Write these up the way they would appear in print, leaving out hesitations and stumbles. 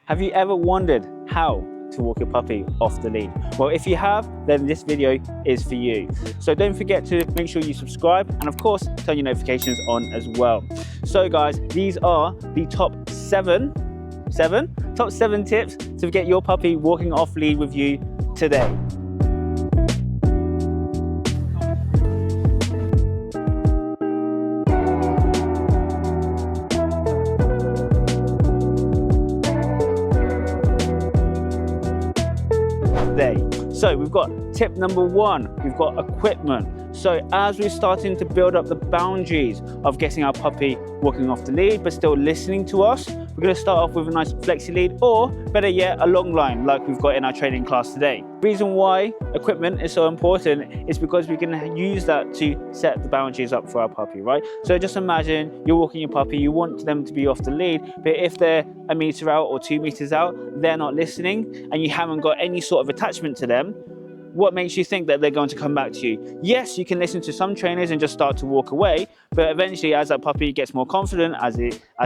Have you ever wondered how to walk your puppy off the lead? Well, if you have, then this video is for you. So don't forget to make sure you subscribe and of course turn your notifications on as well. So guys, these are the top seven tips to get your puppy walking off lead with you today. So we've got tip number one, we've got equipment. So as we're starting to build up the boundaries of getting our puppy walking off the lead, but still listening to us, we're gonna start off with a nice flexi lead, or better yet, a long line like we've got in our training class today. The reason why equipment is so important is because we can use that to set the boundaries up for our puppy, right? So just imagine you're walking your puppy, you want them to be off the lead, but if they're a meter out or 2 meters out, they're not listening and you haven't got any sort of attachment to them, what makes you think that they're going to come back to you? Yes, you can listen to some trainers and just start to walk away, but eventually as that puppy gets more confident, as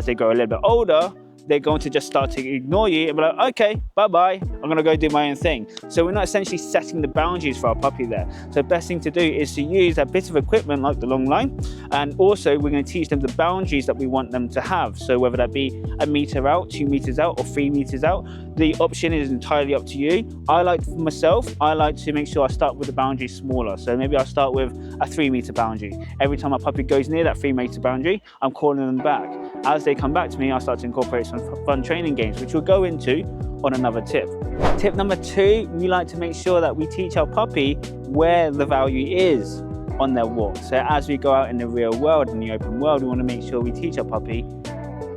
they grow a little bit older, they're going to just start to ignore you and be like, okay, bye-bye, I'm gonna go do my own thing. So we're not essentially setting the boundaries for our puppy there. So the best thing to do is to use that bit of equipment like the long line, and also we're gonna teach them the boundaries that we want them to have. So whether that be a meter out, 2 meters out, or 3 meters out, the option is entirely up to you. I like to make sure I start with the boundary smaller. So maybe I'll start with a 3 meter boundary. Every time my puppy goes near that 3 meter boundary, I'm calling them back. As they come back to me, I start to incorporate some fun training games, which we'll go into on another tip. Tip number two, we like to make sure that we teach our puppy where the value is on their walk. So as we go out in the real world, in the open world, we want to make sure we teach our puppy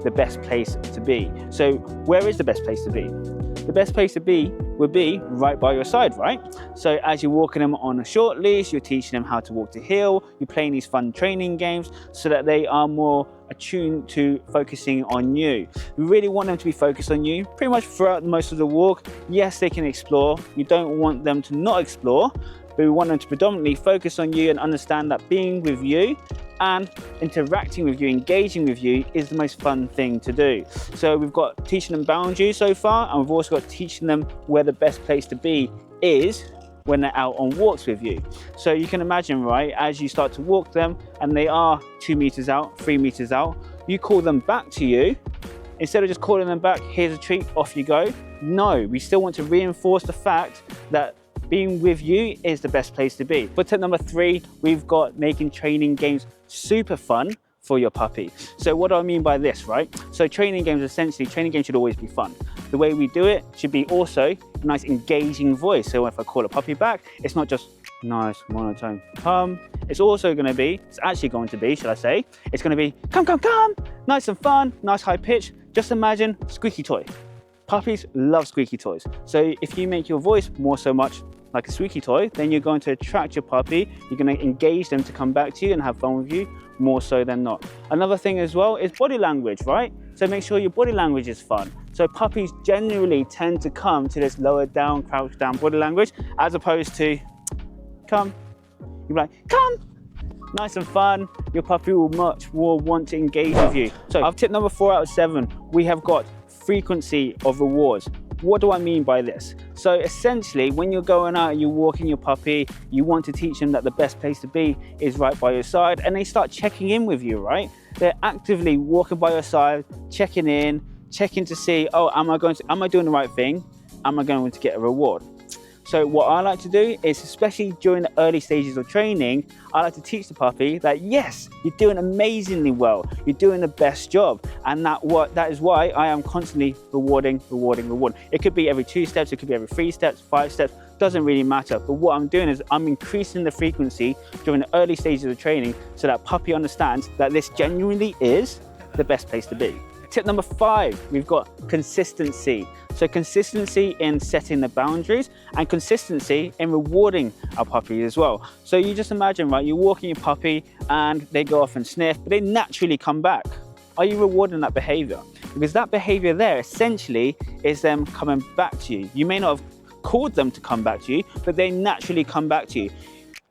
the best place to be. So where is the best place to be? The best place to be would be right by your side, right? So as you're walking them on a short leash, you're teaching them how to walk to heel, you're playing these fun training games so that they are more attuned to focusing on you. We really want them to be focused on you pretty much throughout most of the walk. Yes, they can explore. We don't want them to not explore, but we want them to predominantly focus on you and understand that being with you and interacting with you, engaging with you is the most fun thing to do. So we've got teaching them boundaries so far, and we've also got teaching them where the best place to be is when they're out on walks with you. So you can imagine, right, as you start to walk them and they are 2 meters out, 3 meters out, you call them back to you. Instead of just calling them back, here's a treat, off you go. No, we still want to reinforce the fact that being with you is the best place to be. For tip number three, we've got making training games super fun for your puppy. So what do I mean by this, right? So training games should always be fun. The way we do it should be also a nice engaging voice. So if I call a puppy back, it's not just nice monotone come. It's actually going to be, it's going to be come, nice and fun, nice high pitch. Just imagine squeaky toy. Puppies love squeaky toys. So if you make your voice more so much like a squeaky toy, then you're going to attract your puppy, you're going to engage them to come back to you and have fun with you more so than not. Another thing as well is body language, right? So make sure your body language is fun. So puppies generally tend to come to this lower down, crouch down body language, as opposed to come. You'll be like, come, nice and fun. Your puppy will much more want to engage with you. So our tip number 4 out of 7, we have got frequency of rewards. What do I mean by this? So essentially, when you're going out and you're walking your puppy, you want to teach them that the best place to be is right by your side, and they start checking in with you, right? They're actively walking by your side, checking to see, oh, am I doing the right thing? Am I going to get a reward? So what I like to do is, especially during the early stages of training, I like to teach the puppy that yes, you're doing amazingly well, you're doing the best job, and that is why I am constantly rewarding. It could be every 2 steps, it could be every 3 steps, 5 steps, doesn't really matter. But what I'm doing is I'm increasing the frequency during the early stages of training so that puppy understands that this genuinely is the best place to be. Tip number 5, we've got consistency. So consistency in setting the boundaries and consistency in rewarding our puppy as well. So you just imagine, right, you're walking your puppy and they go off and sniff, but they naturally come back. Are you rewarding that behavior? Because that behavior there essentially is them coming back to you. You may not have called them to come back to you, but they naturally come back to you.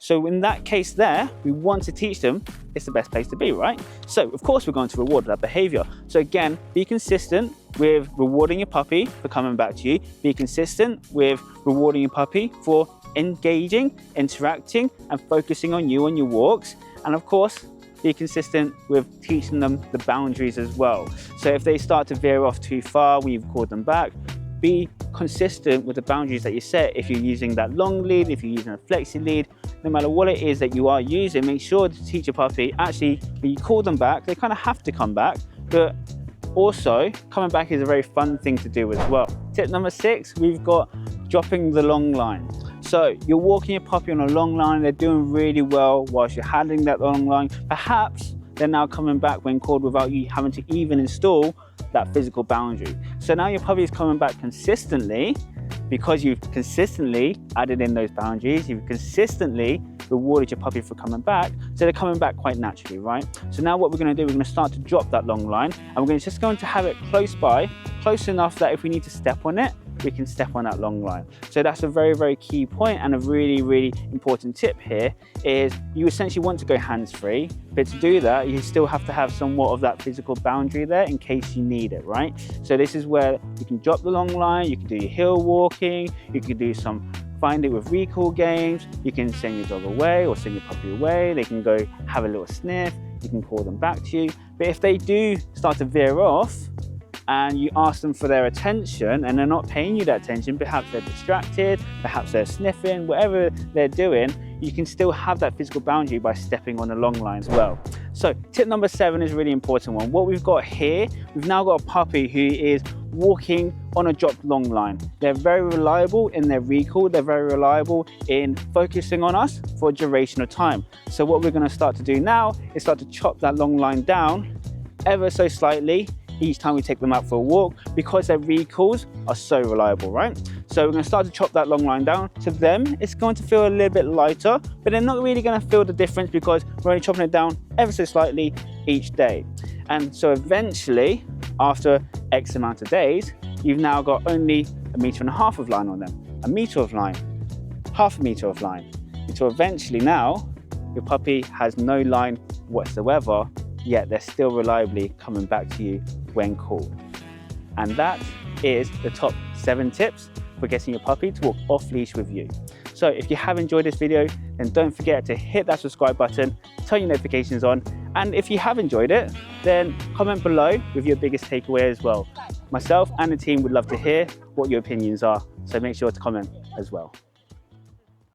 So in that case there, we want to teach them it's the best place to be, right? So of course we're going to reward that behavior. So again, be consistent with rewarding your puppy for coming back to you. Be consistent with rewarding your puppy for engaging, interacting, and focusing on you on your walks. And of course, be consistent with teaching them the boundaries as well. So if they start to veer off too far when you've called them back, be consistent with the boundaries that you set. If you're using that long lead, if you're using a flexi lead, no matter what it is that you are using, make sure to teach your puppy, actually, when you call them back, they kind of have to come back, but also coming back is a very fun thing to do as well. Tip number 6, we've got dropping the long line. So you're walking your puppy on a long line, they're doing really well whilst you're handling that long line. Perhaps they're now coming back when called without you having to even install that physical boundary. So now your puppy is coming back consistently because you've consistently added in those boundaries, you've consistently rewarded your puppy for coming back, so they're coming back quite naturally, right? So now what we're going to do, we're going to start to drop that long line, and we're just going to have it close by, close enough that if we need to step on it, we can step on that long line. So that's a very, very key point, and a really, really important tip here is you essentially want to go hands-free, but to do that, you still have to have somewhat of that physical boundary there in case you need it, right? So this is where you can drop the long line, you can do your hill walking, you can do some find it with recall games, you can send your dog away or send your puppy away, they can go have a little sniff, you can call them back to you. But if they do start to veer off, and you ask them for their attention and they're not paying you that attention, perhaps they're distracted, perhaps they're sniffing, whatever they're doing, you can still have that physical boundary by stepping on the long line as well. So tip number 7 is a really important one. What we've got here, we've now got a puppy who is walking on a dropped long line. They're very reliable in their recall, they're very reliable in focusing on us for a duration of time. So what we're going to start to do now is start to chop that long line down ever so slightly each time we take them out for a walk, because their recalls are so reliable, right? So we're going to start to chop that long line down. To them, it's going to feel a little bit lighter, but they're not really going to feel the difference because we're only chopping it down ever so slightly each day. And so eventually, after X amount of days, you've now got only 1.5 meters of line on them, 1 meter of line, 0.5 meter of line, until eventually now, your puppy has no line whatsoever, yet they're still reliably coming back to you when called. And that is the top 7 tips for getting your puppy to walk off leash with you. So if you have enjoyed this video, then don't forget to hit that subscribe button, turn your notifications on, and if you have enjoyed it, then comment below with your biggest takeaway as well. Myself and the team would love to hear what your opinions are, so make sure to comment as well.